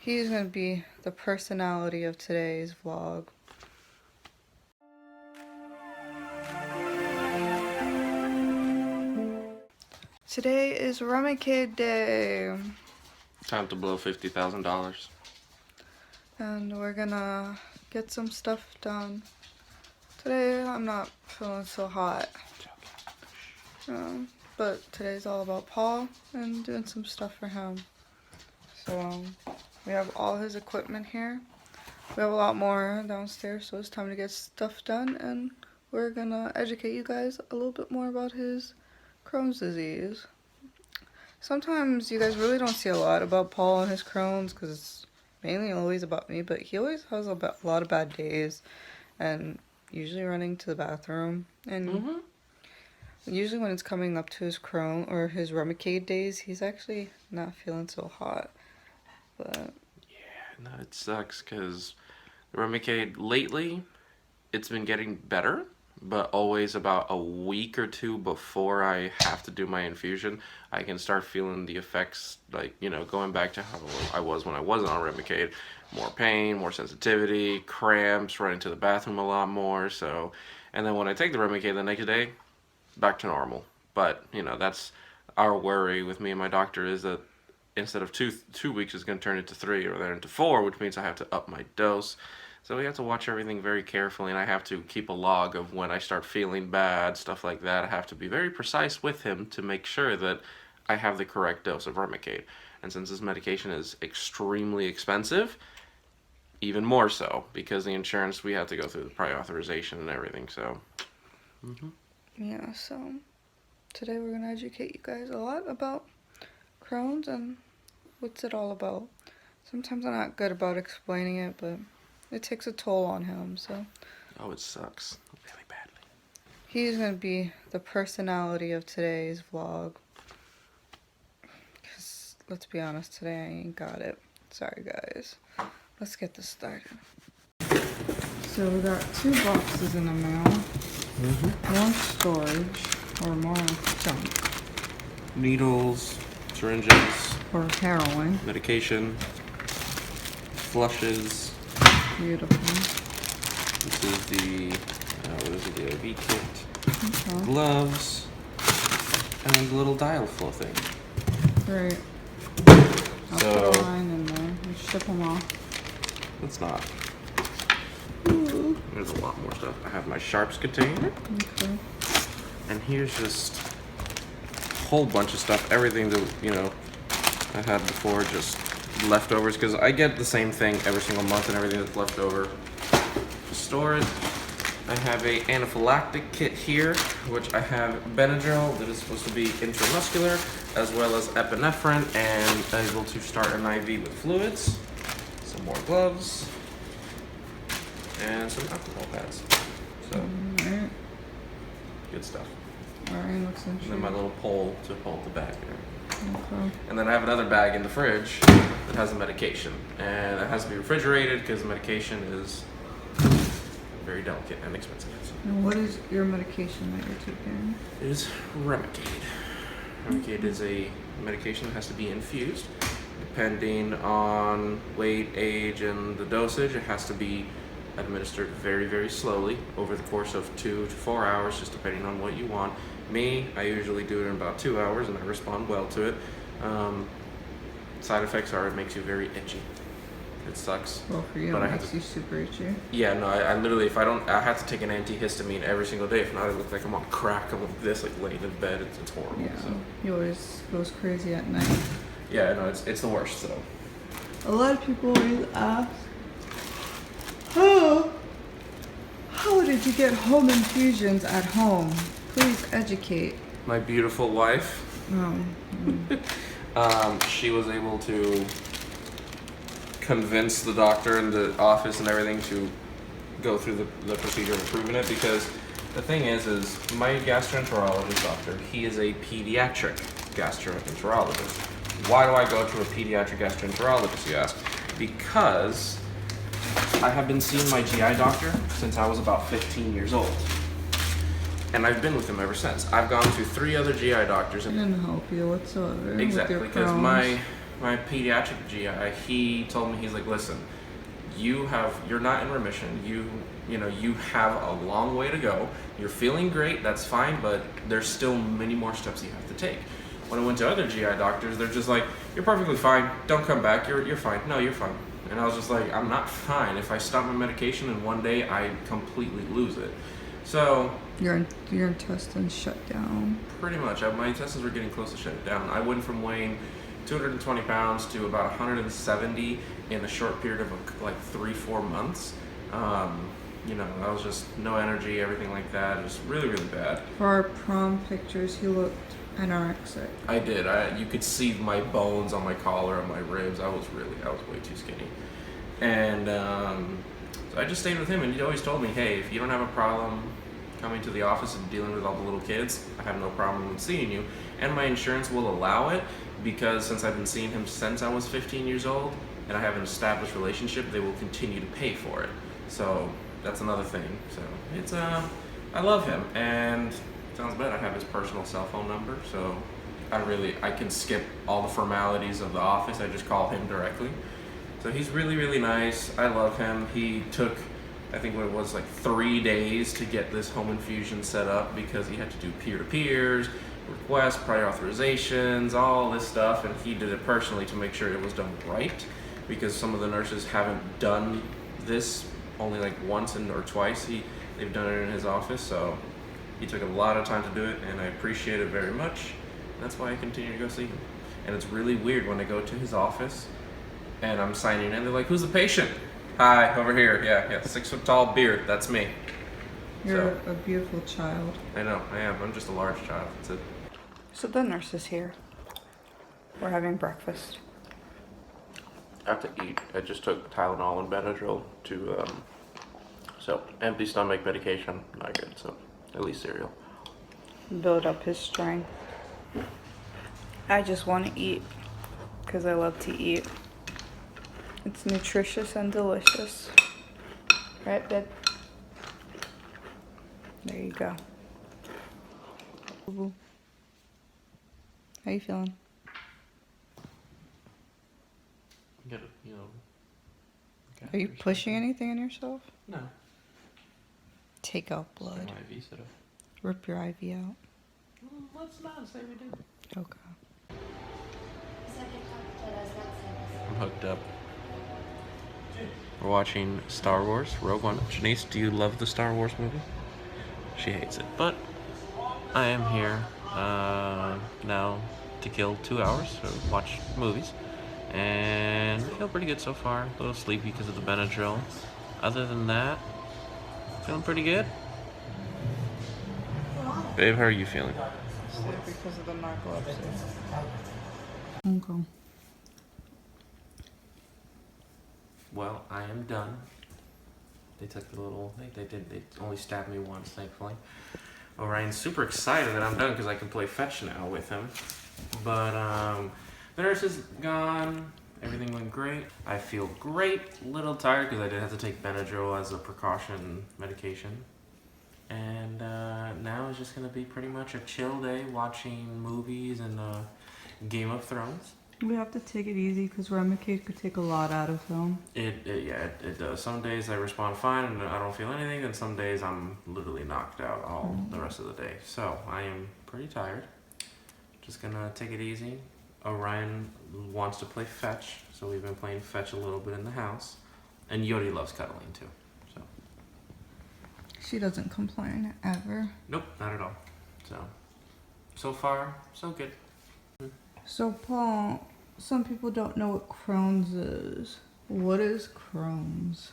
He's gonna be the personality of today's vlog. Today is Remicade Day. Time to blow $50,000. And we're gonna get some stuff done. Today I'm not feeling so hot. But today's all about Paul and doing some stuff for him. So we have all his equipment here. We have a lot more downstairs, so it's time to get stuff done, and we're gonna educate you guys a little bit more about his Crohn's disease. Sometimes you guys really don't see a lot about Paul and his Crohn's because it's mainly always about me, but he always has a lot of bad days and usually running to the bathroom. And usually when it's coming up to his Crohn or his Remicade days, he's actually not feeling so hot. But yeah, no, it sucks because the Remicade lately, it's been getting better, but always about a week or two before I have to do my infusion, I can start feeling the effects, like, you know, going back to how I was when I wasn't on Remicade. More pain, more sensitivity, cramps, running to the bathroom a lot more. So, and then when I take the Remicade the next day, back to normal. But, you know, that's our worry with me and my doctor, is that instead of two weeks, it's going to turn into 3 or then into 4, which means I have to up my dose. So we have to watch everything very carefully, and I have to keep a log of when I start feeling bad, stuff like that. I have to be very precise with him to make sure that I have the correct dose of Remicade. And since this medication is extremely expensive, even more so, because the insurance, we have to go through the prior authorization and everything, so. yeah, so today we're going to educate you guys a lot about Crohn's and what's it all about. Sometimes I'm not good about explaining it, but it takes a toll on him, so. Oh, it sucks really badly. He's going to be the personality of today's vlog. Because, let's be honest, today I ain't got it. Sorry, guys. Let's get this started. So we got 2 boxes in the mail. More storage, or more junk. Needles, syringes, Or heroin. medication, flushes. Beautiful. This is the, what is it, the IV kit, Okay. gloves, and the little dial flow thing. Great. I'll So, put a line in there and ship them off. it's not. There's a lot more stuff. I have my sharps container, Okay. and here's just a whole bunch of stuff, everything that, you know, I had before, just leftovers, because I get the same thing every single month, and everything that's left over, just store it. I have a anaphylactic kit here, which I have Benadryl that is supposed to be intramuscular, as well as epinephrine, and I'm able to start an IV with fluids. Some more gloves, and some alcohol pads. So, Alright. good stuff. Orion looks And then interesting. my little pole to hold the bag there. Okay. And then I have another bag in the fridge that has the medication. And it has to be refrigerated because the medication is very delicate and expensive. And what is your medication that you're taking? It is Remicade. Remicade is a medication that has to be infused. Depending on weight, age, and the dosage, it has to be administered very, very slowly over the course of 2 to 4 hours, just depending on what you want. Me, I usually do it in about 2 hours, and I respond well to it. Side effects are it makes you very itchy. It sucks. Well, for you, But it I have makes to- you super itchy. Yeah, no, I literally, if I don't, I have to take an antihistamine every single day. If not, I look like I'm on crack. I'm like this, like laying in bed. It's horrible. Yeah, So. he always goes crazy at night. Yeah, no, it's the worst. So. A lot of people always ask, how did you get home infusions at home? Please educate. My beautiful wife, Oh, she was able to convince the doctor and the office and everything to go through the procedure of approving it, because the thing is my gastroenterologist doctor, he is a pediatric gastroenterologist. Why do I go to a pediatric gastroenterologist, you ask? Because I have been seeing my GI doctor since I was about 15 years old. And I've been with him ever since. I've gone to 3 other GI doctors. it didn't help you whatsoever. Exactly, with your because Crohn's. my pediatric GI, he told me, he's like, listen, you're not in remission. You have a long way to go. You're feeling great, that's fine, but there's still many more steps you have to take. When I went to other GI doctors, they're just like, you're perfectly fine, don't come back, you're fine. No, you're fine. And I was just like, I'm not fine. If I stop my medication and one day I completely lose it. So Your intestines shut down. pretty much, my intestines were getting close to shutting down. I went from weighing 220 pounds to about 170 in a short period of like 3-4 months. I was just no energy, everything like that. It was really, really bad. For our prom pictures, he looked anorexic. I did. You could see my bones on my collar and my ribs. I was way too skinny. And so I just stayed with him, and he always told me, hey, if you don't have a problem coming to the office and dealing with all the little kids, I have no problem with seeing you. And my insurance will allow it, because since I've been seeing him since I was 15 years old, and I have an established relationship, they will continue to pay for it. So that's another thing. So it's I love him, and sounds bad, I have his personal cell phone number, so I can skip all the formalities of the office. I just call him directly. So he's really, really nice. I love him. He took, I think what it was, like 3 days to get this home infusion set up, because he had to do peer-to-peers, requests, prior authorizations, all this stuff, and he did it personally to make sure it was done right, because some of the nurses haven't done this only like once or twice. They've done it in his office, so he took a lot of time to do it, and I appreciate it very much. That's why I continue to go see him. And it's really weird when I go to his office and I'm signing in, they're like, who's the patient? Hi, over here. Yeah, 6 foot tall beard, that's me. You're a beautiful child. I know, I am. I'm just a large child, that's it. So the nurse is here. We're having breakfast. I have to eat. I just took Tylenol and Benadryl so empty stomach medication, not good, so at least cereal. Build up his strength. I just want to eat because I love to eat. It's nutritious and delicious. Right, babe? There you go. How you feeling? Are you pushing anything on yourself? No. Take out blood. My IV set up. Rip your IV out. Let's not say we did. Okay. I'm hooked up. We're watching Star Wars Rogue One. Janice, do you love the Star Wars movie? She hates it, but I am here now to kill 2 hours to watch movies, and I feel pretty good so far. A little sleepy because of the Benadryl. Other than that, feeling pretty good. Babe, how are you feeling? Sleep because of the narcolepsy. Okay. Well, I am done. They took the little, they only stabbed me once, thankfully. Orion's super excited that I'm done because I can play fetch now with him. But the nurse is gone. Everything went great. I feel great. A little tired because I did have to take Benadryl as a precaution medication. And now it's just going to be pretty much a chill day watching movies and Game of Thrones. We have to take it easy because Remicade could take a lot out of him. It does. Some days I respond fine and I don't feel anything, and some days I'm literally knocked out all the rest of the day. So I am pretty tired. Just gonna take it easy. Orion wants to play fetch, so we've been playing fetch a little bit in the house. And Yori loves cuddling too. She doesn't complain ever. Nope, not at all. So far, so good. So Paul, some people don't know what Crohn's is. What is Crohn's?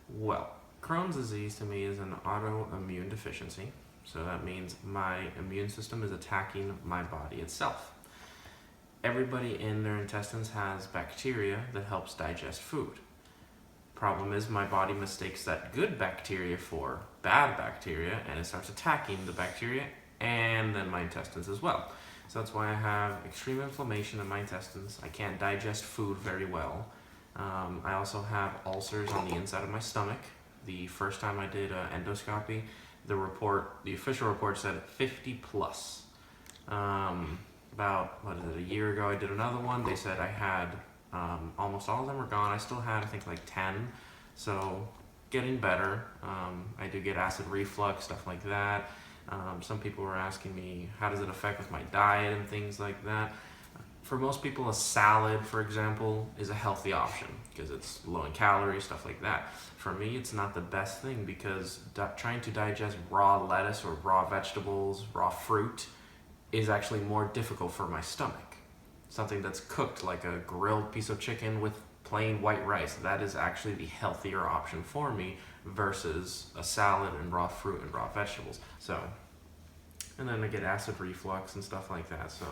Well, Crohn's disease to me is an autoimmune deficiency. So that means my immune system is attacking my body itself. Everybody in their intestines has bacteria that helps digest food. Problem is, my body mistakes that good bacteria for bad bacteria, and it starts attacking the bacteria and then my intestines as well. So that's why I have extreme inflammation in my intestines. I can't digest food very well. I also have ulcers on the inside of my stomach. The first time I did endoscopy, the official report said 50 plus. about, what is it, a year ago I did another one. They said I had, almost all of them were gone. I still had, I think, like 10. So getting better. I do get acid reflux, stuff like that. Some people were asking me, how does it affect with my diet and things like that? For most people, a salad, for example, is a healthy option because it's low in calories, stuff like that. For me, it's not the best thing because trying to digest raw lettuce or raw vegetables, raw fruit, is actually more difficult for my stomach. Something that's cooked like a grilled piece of chicken with plain white rice, that is actually the healthier option for me versus a salad and raw fruit and raw vegetables. So, and then I get acid reflux and stuff like that. So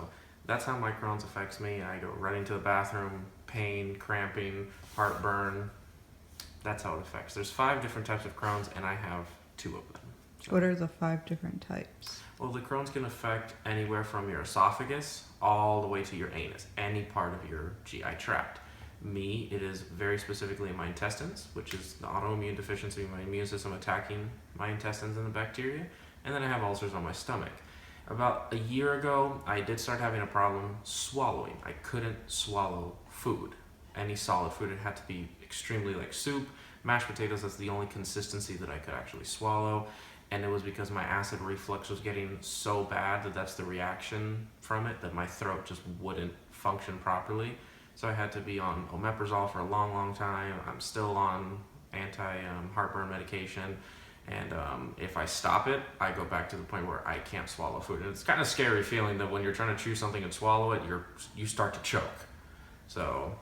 that's how my Crohn's affects me. I go right into the bathroom, pain, cramping, heartburn. That's how it affects. There's 5 different types of Crohn's, and I have 2 of them. So, What are the 5 different types? well, the Crohn's can affect anywhere from your esophagus all the way to your anus, any part of your GI tract. Me, it is very specifically in my intestines, which is the autoimmune deficiency of my immune system attacking my intestines and the bacteria. And then I have ulcers on my stomach. About a year ago, I did start having a problem swallowing. I couldn't swallow food. Any solid food, it had to be extremely like soup, mashed potatoes, that's the only consistency that I could actually swallow. And it was because my acid reflux was getting so bad that that's the reaction from it, that my throat just wouldn't function properly. So I had to be on omeprazole for a long, long time. I'm still on anti-heartburn medication. And if I stop it, I go back to the point where I can't swallow food. And it's kind of scary feeling that when you're trying to chew something and swallow it, you start to choke. So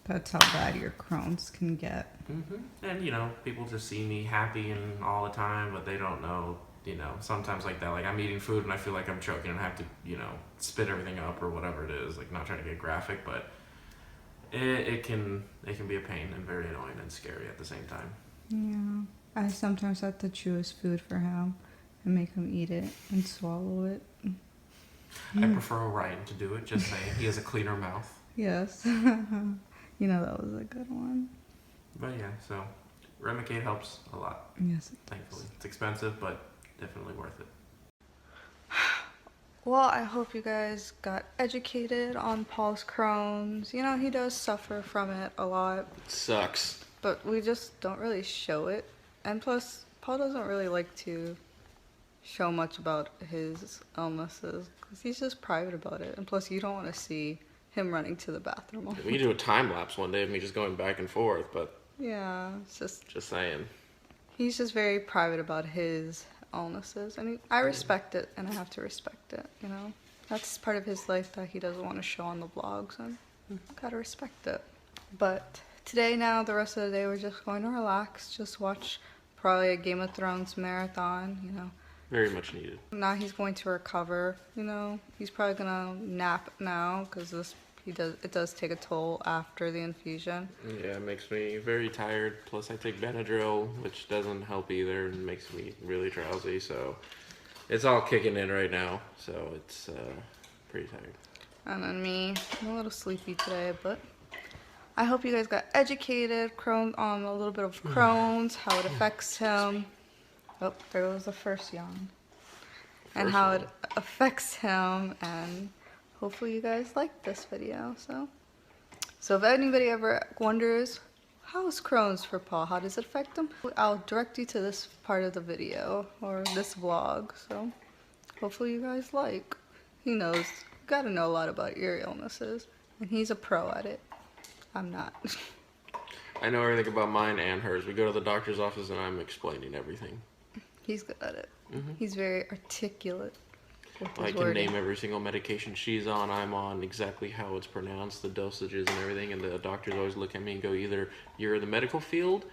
That's how bad your Crohn's can get. And, people just see me happy and all the time, but they don't know, sometimes like that. Like I'm eating food and I feel like I'm choking and I have to, spit everything up or whatever it is. Like not trying to get graphic, but it can be a pain and very annoying and scary at the same time. Yeah. I sometimes have to chew his food for him and make him eat it and swallow it. I prefer Orion to do it, just saying. He has a cleaner mouth. Yes. That was a good one. But yeah, so Remicade helps a lot. Yes. Thankfully. It's expensive, but definitely worth it. Well, I hope you guys got educated on Paul's Crohn's. He does suffer from it a lot. It sucks. But we just don't really show it. And plus, Paul doesn't really like to show much about his illnesses because he's just private about it. And plus, you don't want to see him running to the bathroom. We can do a time lapse one day of me just going back and forth, but yeah, it's just saying. He's just very private about his illnesses, and I respect it, and I have to respect it. That's part of his life that he doesn't want to show on the vlogs, and gotta respect it. But today, now the rest of the day, we're just going to relax, just watch probably a Game of Thrones marathon. Very much needed. Now he's going to recover. He's probably gonna nap now because it does take a toll after the infusion. Yeah, it makes me very tired. Plus I take Benadryl, which doesn't help either and makes me really drowsy. So it's all kicking in right now. So it's pretty tired. And then me, I'm a little sleepy today, but I hope you guys got educated on a little bit of Crohn's, how it affects him. Oh, there was the first yawn. And how it affects him, and hopefully you guys liked this video. So if anybody ever wonders, how is Crohn's for Paul? How does it affect him? I'll direct you to this part of the video, or this vlog. So hopefully you guys like. He knows. You gotta know a lot about your illnesses. And he's a pro at it. I'm not. I know everything about mine and hers. We go to the doctor's office and I'm explaining everything. He's good at it. He's very articulate with his I can wording. name every single medication she's on, I'm on, exactly how it's pronounced, the dosages and everything, and the doctors always look at me and go, either you're in the medical field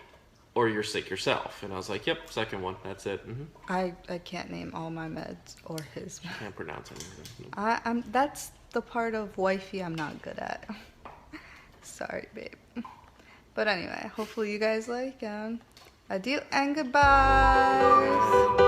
or you're sick yourself. And I was like, yep, second one, that's it. I can't name all my meds or his meds. Can't pronounce anything. I'm that's the part of wifey I'm not good at. Sorry, babe. But anyway, hopefully you guys like, and adieu and goodbye.